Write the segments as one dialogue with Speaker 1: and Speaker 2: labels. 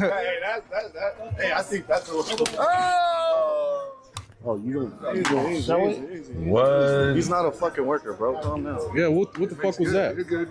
Speaker 1: Hey, I think that's a little. Oh, you don't sell it?
Speaker 2: What?
Speaker 1: He's not a fucking worker, bro. Calm down.
Speaker 2: Yeah, what the fuck was that?
Speaker 1: You're good.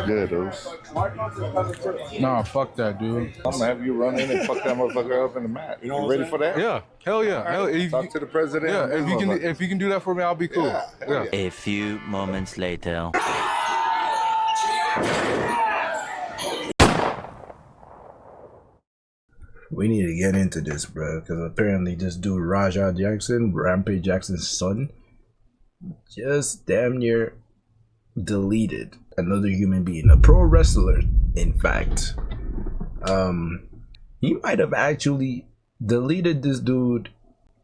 Speaker 1: Yeah, dude.
Speaker 2: Nah, fuck that, dude.
Speaker 1: I'm gonna have you run in and fuck that motherfucker up in the mat. You ready for that?
Speaker 2: Yeah, hell yeah.
Speaker 1: Right. Talk to the president.
Speaker 2: Yeah, if you can do that for me, I'll be cool. Yeah.
Speaker 3: A few moments later.
Speaker 4: We need to get into this, bro, because apparently this dude Rampage Jackson, Rampage Jackson's son, just damn near deleted another human being, a pro wrestler, in fact. He might have actually deleted this dude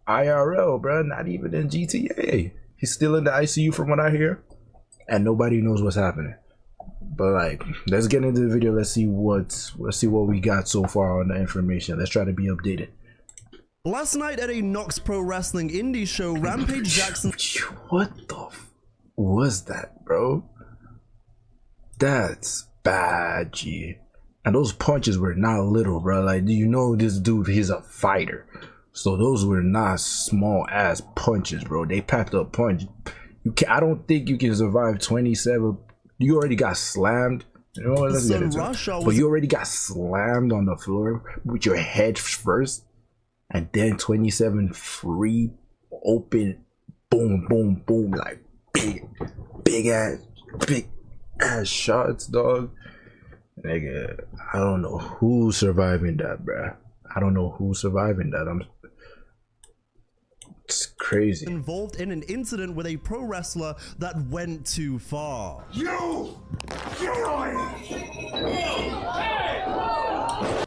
Speaker 4: IRL, bro, not even in GTA. He's still in the ICU from what I hear, and nobody knows what's happening. But like, let's get into the video. Let's see what we got so far on the information. Let's try to be updated.
Speaker 5: Last night at a Knox Pro Wrestling indie show, Rampage Jackson.
Speaker 4: What the was that, bro? That's bad, G. And those punches were not little, bro. Like, do you know this dude? He's a fighter, so those were not small ass punches, bro. They packed up punch. I don't think you can survive 27. You already got slammed. You know what? But you already got slammed on the floor with your head first, and then 27 free open, boom, boom, boom, like big ass shots, dog. Nigga, I don't know who's surviving that, bruh. I don't know who's surviving that. It's crazy.
Speaker 5: Involved in an incident with a pro wrestler that went too far.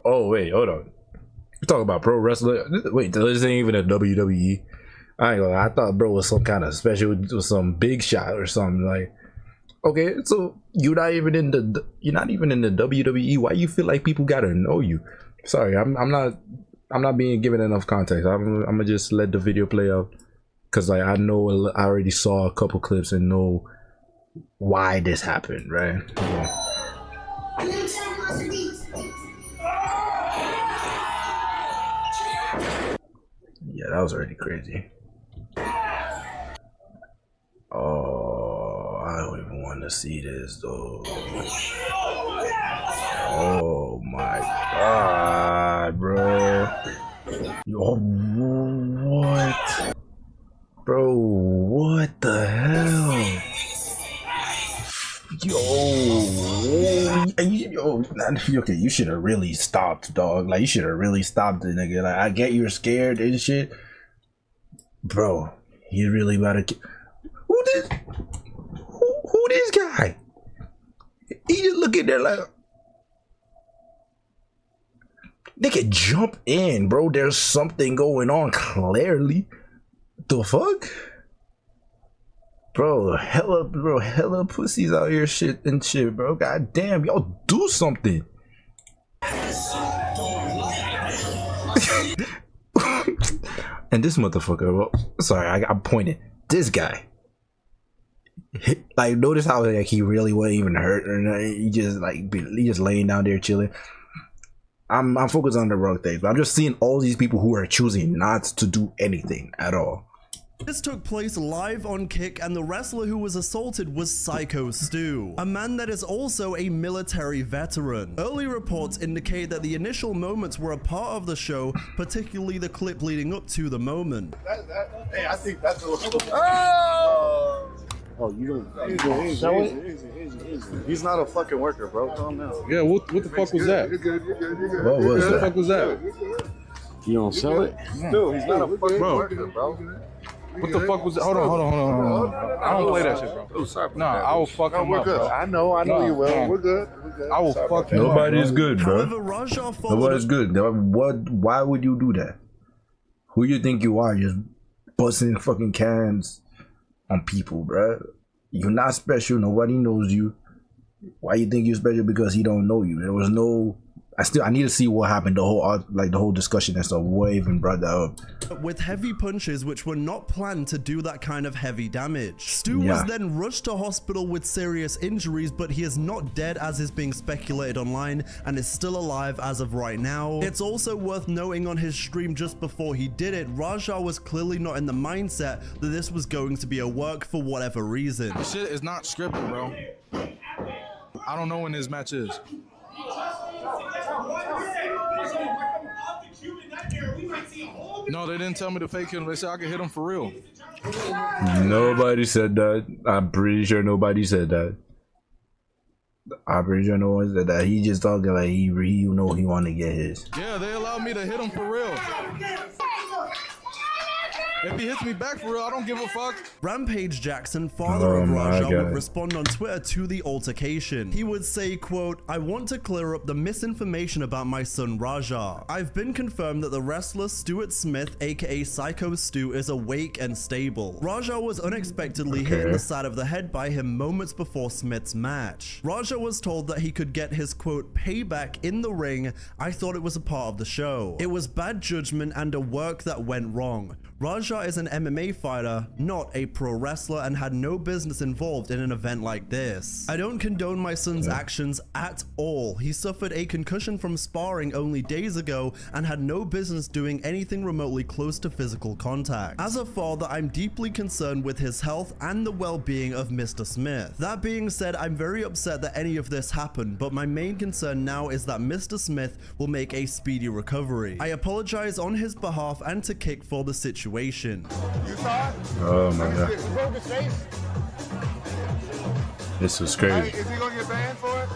Speaker 4: Oh wait, hold on. You talking about pro wrestler? Wait, this ain't even a WWE. I ain't gonna lie, I thought bro was some kind of special, with some big shot or something. Like, okay, so you're not even in the WWE. Why you feel like people gotta know you? Sorry, I'm not being given enough context. I'm gonna just let the video play out, because like I know I already saw a couple clips and know why this happened, right? Yeah, that was already crazy. Oh, I don't even want to see this though. Oh my god, bro. Yo, what? Bro, what the hell? Okay, you should have really stopped, dog. Like, you should have really stopped the nigga. Like, I get you're scared and shit. Bro, you really about to... Who this guy? He just looking there like... They could jump in, bro. There's something going on, clearly. The fuck? Bro, hella pussies out here shit, bro. God damn, y'all do something. And this motherfucker, bro, sorry, I'm pointing. This guy. Like, notice how like he really wasn't even hurt or nothing. He just laying down there chilling. I'm focused on the wrong things, but I'm just seeing all these people who are choosing not to do anything at all.
Speaker 5: This took place live on Kick, and the wrestler who was assaulted was Psycho Stu, a man that is also a military veteran. Early reports indicate that the initial moments were a part of the show, particularly the clip leading up to the moment.
Speaker 1: Hey, I think that's a little. Oh, you don't sell it? He's not a fucking worker, bro. Calm down.
Speaker 2: Yeah, what the fuck was that?
Speaker 1: You're good.
Speaker 4: What was
Speaker 2: What the
Speaker 4: that?
Speaker 2: fuck was that?
Speaker 1: You don't sell it? Dude, he's not a fucking worker, bro.
Speaker 2: What the fuck was that? Hold on. I don't play that shit, bro.
Speaker 1: Oh, sorry.
Speaker 2: Nah, I will fuck him up, bro.
Speaker 1: I know you will. We're good.
Speaker 2: I will fuck him up.
Speaker 4: Nobody's good, bro.
Speaker 5: However, Raja followed
Speaker 4: Nobody's good. Why would you do that? Who you think you are? Just busting fucking cans on people, bro. You're not special. Nobody knows you. Why you think you're special? Because he don't know you. There was no I need to see what happened. The whole discussion and stuff. What even brought that up?
Speaker 5: With heavy punches which were not planned to do that kind of heavy damage. Stu was then rushed to hospital with serious injuries, but he is not dead as is being speculated online and is still alive as of right now. It's also worth noting on his stream just before he did it, Raja was clearly not in the mindset that this was going to be a work for whatever reason.
Speaker 2: This shit is not scripted, bro. I don't know when this match is. No, they didn't tell me to fake him. They said I could hit him for real.
Speaker 4: Nobody said that. I'm pretty sure nobody said that. I'm pretty sure no one said that. He just talking like he know he want to get his.
Speaker 2: Yeah, they allowed me to hit him for real. If he hits me back for real, I don't give a fuck.
Speaker 5: Rampage Jackson, father of Raja, would respond on Twitter to the altercation. He would say, quote, "I want to clear up the misinformation about my son Raja. I've been confirmed that the wrestler Stuart Smith, aka Psycho Stu, is awake and stable. Raja was unexpectedly hit in the side of the head by him moments before Smith's match. Raja was told that he could get his, quote, payback in the ring. I thought it was a part of the show. It was bad judgment and a work that went wrong. Raja is an MMA fighter, not a pro wrestler, and had no business involved in an event like this. I don't condone my son's actions at all. He suffered a concussion from sparring only days ago and had no business doing anything remotely close to physical contact. As a father, I'm deeply concerned with his health and the well-being of Mr. Smith. That being said, I'm very upset that any of this happened, but my main concern now is that Mr. Smith will make a speedy recovery. I apologize on his behalf and to Kick for the situation."
Speaker 6: You saw it?
Speaker 4: Oh my god.
Speaker 6: He broke his face.
Speaker 4: This was crazy.
Speaker 6: Is he gonna get banned for it?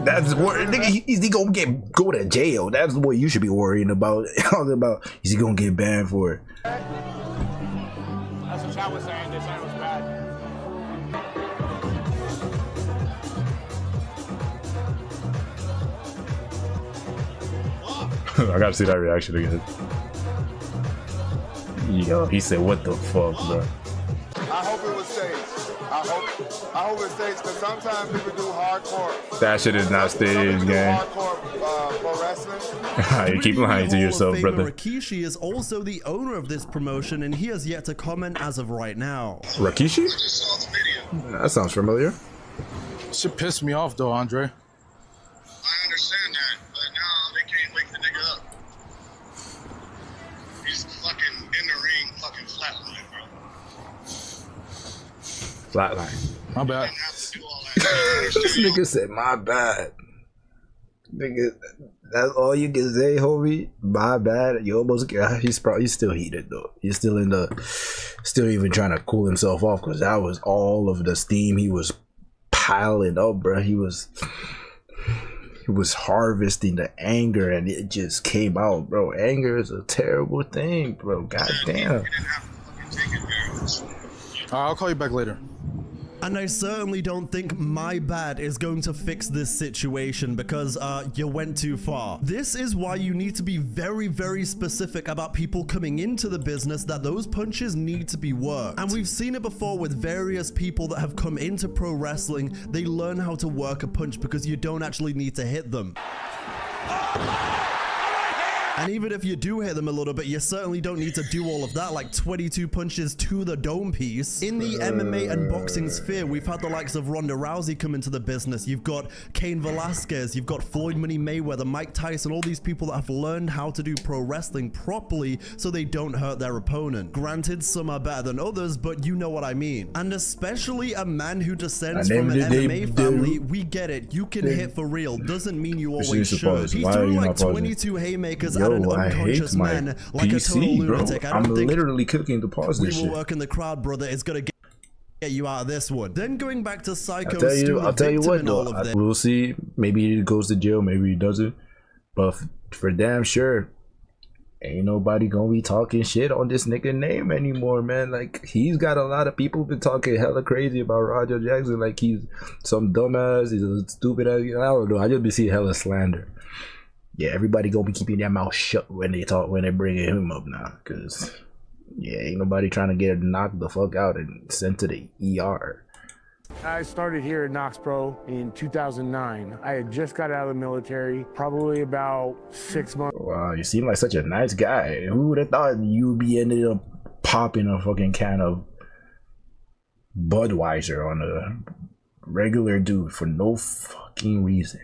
Speaker 4: That's what nigga. Is he gonna go to jail? That's what you should be worrying about. Is he gonna get banned for it?
Speaker 6: That's what chat was saying. They said it was bad.
Speaker 4: I gotta see that reaction again. Yo, he said, "What the fuck, bro?"
Speaker 6: I hope it was staged. I hope it's staged because sometimes people do hardcore.
Speaker 4: That shit is not staged, gang.
Speaker 6: Hardcore pro wrestling.
Speaker 4: You keep lying to yourself, brother.
Speaker 5: Rikishi is also the owner of this promotion, and he has yet to comment as of right now.
Speaker 4: Rikishi? That sounds familiar.
Speaker 2: Shit pissed me off though, Andre.
Speaker 7: I understand that, but now they can't wake the nigga up. He's fucking in the ring, fucking flatline, bro.
Speaker 4: Flatline.
Speaker 2: My bad.
Speaker 7: Didn't have to do all that.
Speaker 4: This nigga said, "My bad." Nigga, that's all you can say, homie. My bad. You almost he's still heated though. He's still even trying to cool himself off because that was all of the steam he was piling up, bro. He was harvesting the anger and it just came out, bro. Anger is a terrible thing, bro. Goddamn.
Speaker 2: I'll call you back later.
Speaker 5: And I certainly don't think my bad is going to fix this situation because you went too far. This is why you need to be very, very specific about people coming into the business that those punches need to be worked. And we've seen it before with various people that have come into pro wrestling. They learn how to work a punch because you don't actually need to hit them. And even if you do hit them a little bit, you certainly don't need to do all of that, like 22 punches to the dome piece. In the MMA and boxing sphere, we've had the likes of Ronda Rousey come into the business. You've got Cain Velasquez, you've got Floyd Money Mayweather, Mike Tyson, all these people that have learned how to do pro wrestling properly so they don't hurt their opponent. Granted, some are better than others, but you know what I mean. And especially a man who descends from an MMA family, we get it. You can hit for real. Doesn't mean you always should. He threw like 22 haymakers at an unconscious man like a total lunatic.
Speaker 4: I'm literally cooking to pause this shit.
Speaker 5: We will work in the crowd, brother. It's gonna get you out of this one. Then going back to Psycho
Speaker 4: I'll tell you what though, we'll see. Maybe he goes to jail, maybe he doesn't. But for damn sure, ain't nobody gonna be talking shit on this nigga name anymore, man. Like, he's got a lot of people been talking hella crazy about Rampage Jackson, like he's some dumbass, he's a stupid ass. I don't know. I just be seeing hella slander. Yeah, everybody gonna be keeping their mouth shut when they bringing him up now, cause yeah, ain't nobody trying to get knocked the fuck out and sent to the ER.
Speaker 8: I started here at Knox Pro in 2009. I had just got out of the military, probably about 6 months.
Speaker 4: Wow, you seem like such a nice guy. Who would have thought you'd be ended up popping a fucking can of Budweiser on a regular dude for no fucking reason?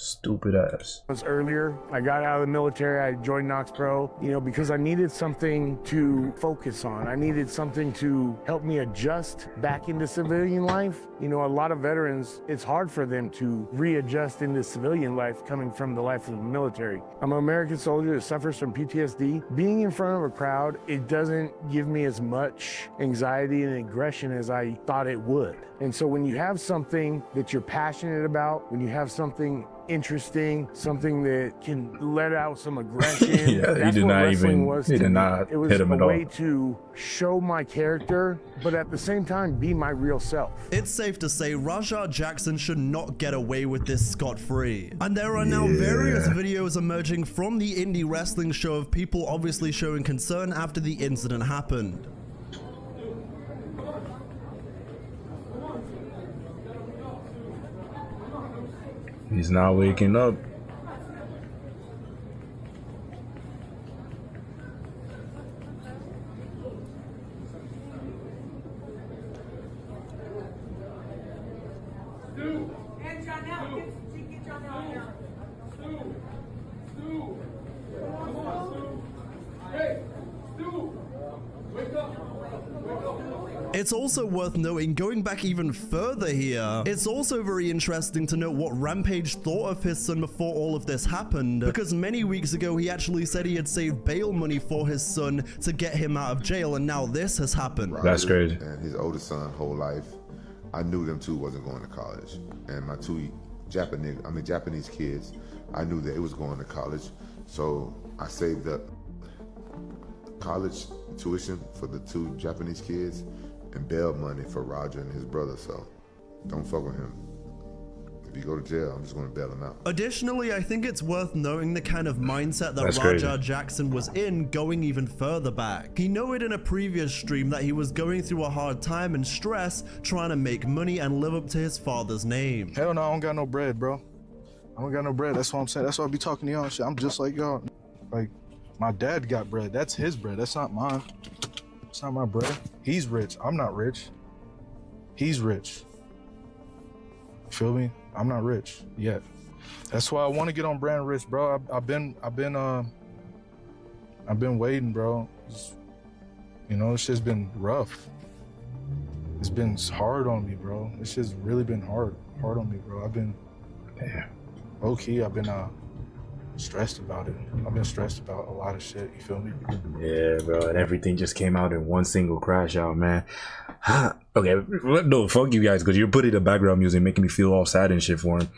Speaker 4: Stupid ass.
Speaker 8: Earlier, I got out of the military. I joined Knox Pro, you know, because I needed something to focus on. I needed something to help me adjust back into civilian life. You know, a lot of veterans, it's hard for them to readjust into civilian life coming from the life of the military. I'm an American soldier that suffers from PTSD. Being in front of a crowd, it doesn't give me as much anxiety and aggression as I thought it would. And so when you have something that you're passionate about, when you have something interesting, something that can let out some aggression.
Speaker 4: Yeah,
Speaker 8: that's
Speaker 4: he did
Speaker 8: what
Speaker 4: not
Speaker 8: wrestling
Speaker 4: even,
Speaker 8: was
Speaker 4: he
Speaker 8: to
Speaker 4: did
Speaker 8: me.
Speaker 4: not
Speaker 8: It was
Speaker 4: hit him
Speaker 8: a
Speaker 4: at all.
Speaker 8: way to show my character, but at the same time, be my real self.
Speaker 5: It's safe to say Rampage Jackson should not get away with this scot-free. And there are now various videos emerging from the indie wrestling show of people obviously showing concern after the incident happened.
Speaker 4: He's not waking up.
Speaker 5: It's also worth noting, going back even further here, it's also very interesting to note what Rampage thought of his son before all of this happened, because many weeks ago he actually said he had saved bail money for his son to get him out of jail, and now this has happened.
Speaker 4: That's crazy.
Speaker 6: And his oldest son, whole life, I knew them two wasn't going to college. And my two Japanese kids, I knew that it was going to college. So I saved up college tuition for the two Japanese kids and bail money for Roger and his brother, so don't fuck with him. If you go to jail, I'm just gonna bail him out.
Speaker 5: Additionally, I think it's worth knowing the kind of mindset that
Speaker 4: That's
Speaker 5: Rampage
Speaker 4: crazy.
Speaker 5: Jackson was in going even further back. He noted in a previous stream that he was going through a hard time and stress trying to make money and live up to his father's name.
Speaker 2: Hell no, I don't got no bread, bro. I don't got no bread. That's what I'm saying. That's why I be talking to y'all and shit. I'm just like y'all. Like, my dad got bread. That's his bread. That's not mine. It's not my bread. He's rich. I'm not rich. He's rich. Feel me? I'm not rich yet. That's why I want to get on brand rich, bro. I've been waiting, bro. You know, it's just been rough. It's been hard on me, bro. It's just really been hard on me, bro. I've been, low key, I've been stressed about it. I've been stressed about a lot of shit, you feel me?
Speaker 4: Yeah, bro, and everything just came out in one single crash out, man. Okay, no, fuck you guys, because you're putting the background music making me feel all sad and shit for him.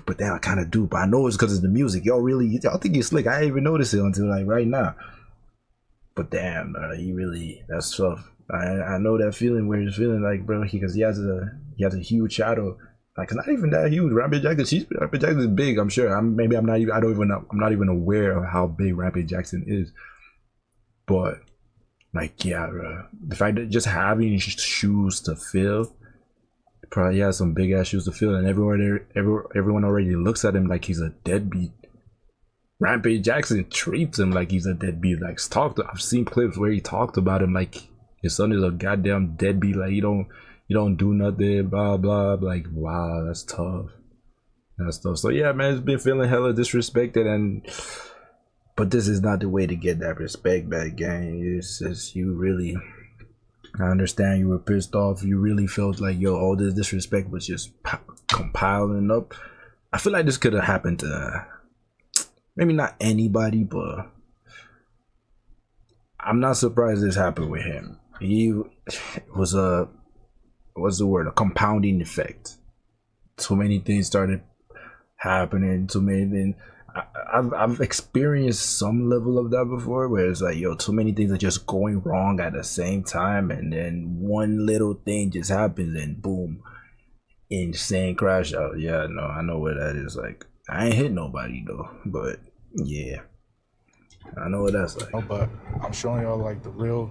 Speaker 4: But then I kind of do, but I know it's because it's the music. Y'all think you're slick. I didn't even notice it until like right now. But damn, that's tough. I know that feeling where he's feeling like, bro, because he has a huge shadow. Like, it's not even that huge. Rampage Jackson is big, I'm sure. I'm not even aware of how big Rampage Jackson is. But like, yeah, bro, the fact that just having shoes to fill, probably has some big ass shoes to fill, and everyone already looks at him like he's a deadbeat. Rampage Jackson treats him like he's a deadbeat. Like, I've seen clips where he talked about him like his son is a goddamn deadbeat. Like, you don't do nothing, blah blah. Like, wow, that's tough. So yeah, man, it's been feeling hella disrespected, but this is not the way to get that respect back, gang. It's just, I understand you were pissed off. You really felt like, yo, all this disrespect was just compiling up. I feel like this could have happened to maybe not anybody, but I'm not surprised this happened with him. He was a compounding effect. Too many things started happening. Too many things. I've experienced some level of that before, where it's like, yo, too many things are just going wrong at the same time, and then one little thing just happens, and boom, insane crash out. Yeah, no, I know what that is like. I ain't hit nobody though, but yeah, I know what that's like.
Speaker 2: No, but I'm showing y'all like the real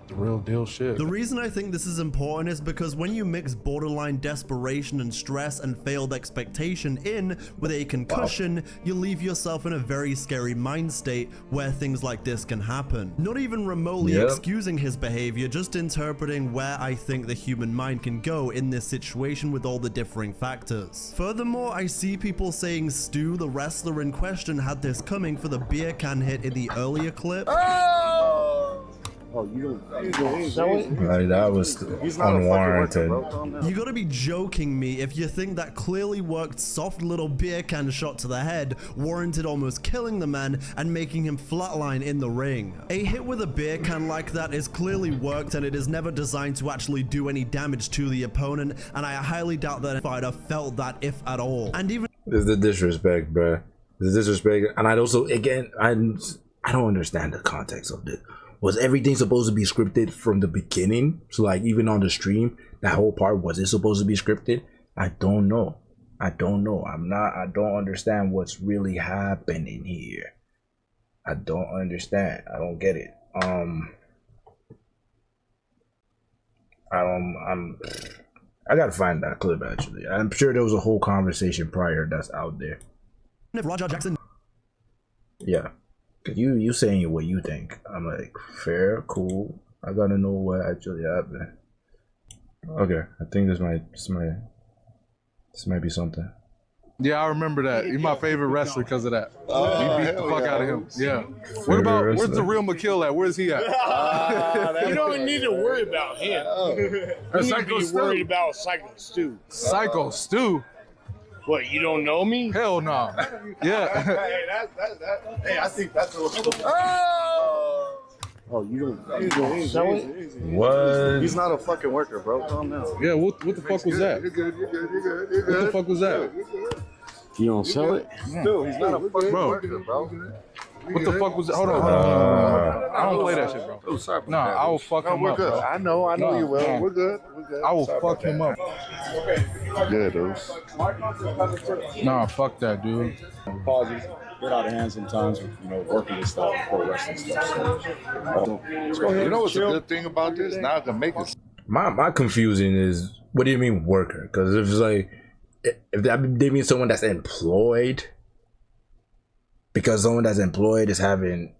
Speaker 2: The real deal shit.
Speaker 5: The reason I think this is important is because when you mix borderline desperation and stress and failed expectation in with a concussion, you leave yourself in a very scary mind state where things like this can happen. Not even remotely excusing his behavior, just interpreting where I think the human mind can go in this situation with all the differing factors. Furthermore, I see people saying Stu, the wrestler in question, had this coming for the beer can hit in the earlier clip.
Speaker 1: Oh, you don't sell it?
Speaker 4: Like, that was unwarranted.
Speaker 5: You gotta be joking me if you think that clearly worked soft little beer can shot to the head warranted almost killing the man and making him flatline in the ring. A hit with a beer can like that is clearly worked, and it is never designed to actually do any damage to the opponent, and I highly doubt that a fighter felt that, if at all. And even
Speaker 4: It's the disrespect, bruh. The disrespect. And I'd also, again, I don't understand the context of this. Was everything supposed to be scripted from the beginning? So like even on the stream, that whole part, was it supposed to be scripted? I don't know. I don't understand what's really happening here. I don't understand. I don't get it. I gotta find that clip actually. I'm sure there was a whole conversation prior that's out there.
Speaker 5: Rampage Jackson.
Speaker 4: Yeah. You saying what you think. I'm like, fair, cool. I gotta know what actually happened. Okay, I think this might be something.
Speaker 2: Yeah, I remember that. He's my favorite wrestler because of that. He beat the fuck out of him. Yeah. What about, where's the real McKill at? Where's he at?
Speaker 8: You don't need to worry about him. You need to be worried about Psycho Stu.
Speaker 2: Psycho Stu?
Speaker 8: What, you don't know me?
Speaker 2: Hell no. Yeah.
Speaker 1: Hey, I think that's a Oh, you don't sell it?
Speaker 4: What?
Speaker 1: He's not a fucking worker, bro. Calm down.
Speaker 2: Yeah, what the fuck was that?
Speaker 6: You're good.
Speaker 2: What the fuck was that?
Speaker 1: You don't sell it? No, he's not a fucking
Speaker 2: Bro.
Speaker 1: worker, bro.
Speaker 2: What the fuck was that? Hold on. I don't play that shit, bro.
Speaker 6: Oh, sorry.
Speaker 2: Nah, I will fuck him
Speaker 6: we're
Speaker 2: up,
Speaker 6: good.
Speaker 2: bro.
Speaker 6: I know
Speaker 2: Nah,
Speaker 6: you will.
Speaker 2: nah.
Speaker 6: We're good.
Speaker 2: I will fuck him up.
Speaker 6: Yeah, dude.
Speaker 2: Nah, fuck that, dude.
Speaker 9: Pauses get out of hand sometimes with, working and stuff, pro wrestling stuff. So, let's go ahead.
Speaker 6: You know what's
Speaker 9: chill.
Speaker 6: a good thing about this? Now I can make it.
Speaker 4: My confusion is, what do you mean worker? Because if it's like, if they mean someone that's employed, because someone that's employed is having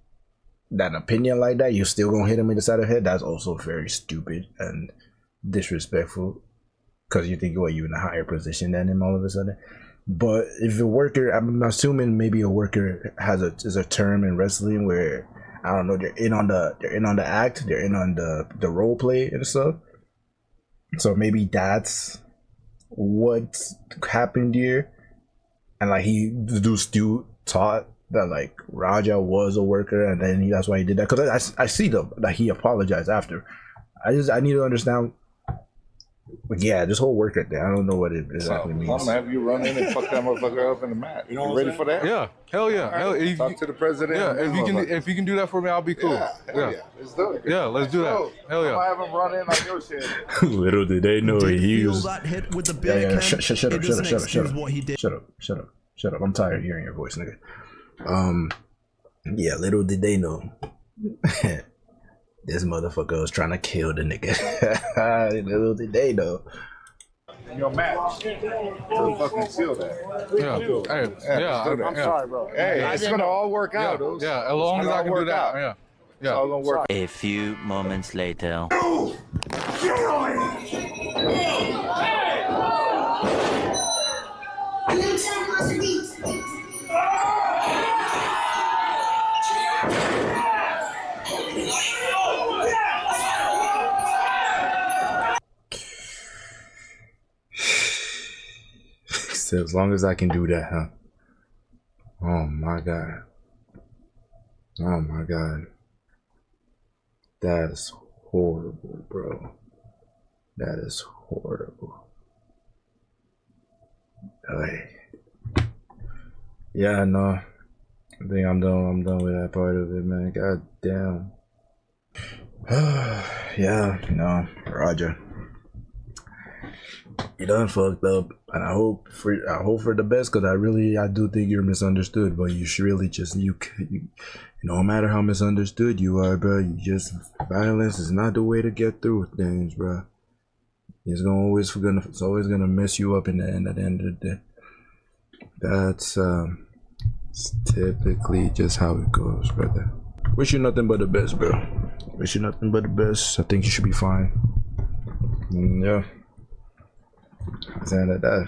Speaker 4: that opinion like that, you're still gonna hit him in the side of the head. That's also very stupid and disrespectful. Because you think, you're in a higher position than him all of a sudden. But if a worker, I'm assuming maybe a worker is a term in wrestling where, I don't know, they're in on the act, they're in on the role play and stuff. So maybe that's what happened here. And like Stu taught that like Raja was a worker, and then that's why he did that. Because I see that he apologized after. I need to understand. Yeah, this whole worker thing, I don't know what it exactly means.
Speaker 6: I'm gonna have you run in and fuck that motherfucker up in the mat. You ready for that?
Speaker 2: Yeah, hell yeah.
Speaker 6: Right. Talk to the president.
Speaker 2: Yeah, if you can do that for me, I'll be cool.
Speaker 6: Yeah. Let's do it.
Speaker 2: Yeah, let's do that. Hell yeah.
Speaker 6: I'm gonna have him run in like your shit.
Speaker 4: Little did they know
Speaker 5: did
Speaker 4: he
Speaker 5: feel
Speaker 4: was.
Speaker 5: that hit with the beer can.
Speaker 4: Shut
Speaker 5: It doesn't excuse
Speaker 4: up.
Speaker 5: what he did.
Speaker 4: Shut up. I'm tired of hearing your voice, nigga. Yeah, little did they know. This motherfucker was trying to kill the nigga. Little did they know.
Speaker 6: Your match. So fucking seal that.
Speaker 2: Yeah. Hey, yeah.
Speaker 6: I'm sorry, bro. Hey, it's gonna all work out, dude.
Speaker 2: Yeah, as long as I can do that. Yeah.
Speaker 6: It's all gonna work.
Speaker 3: A few moments later.
Speaker 4: As long as I can do that, huh? Oh my god. Oh my god. That is horrible, bro. That is horrible. Yeah, no. I think I'm done with that part of it, man. God damn. Yeah, no, Roger. You done fucked up, and I hope for the best, because I do think you're misunderstood. But you should really just you no matter how misunderstood you are, bro, violence is not the way to get through things, bro. It's always gonna mess you up in the end. At the end of the day, that's it's typically just how it goes, brother. Wish you nothing but the best, bro. Wish you nothing but the best. I think you should be fine. Yeah. That's the end of that.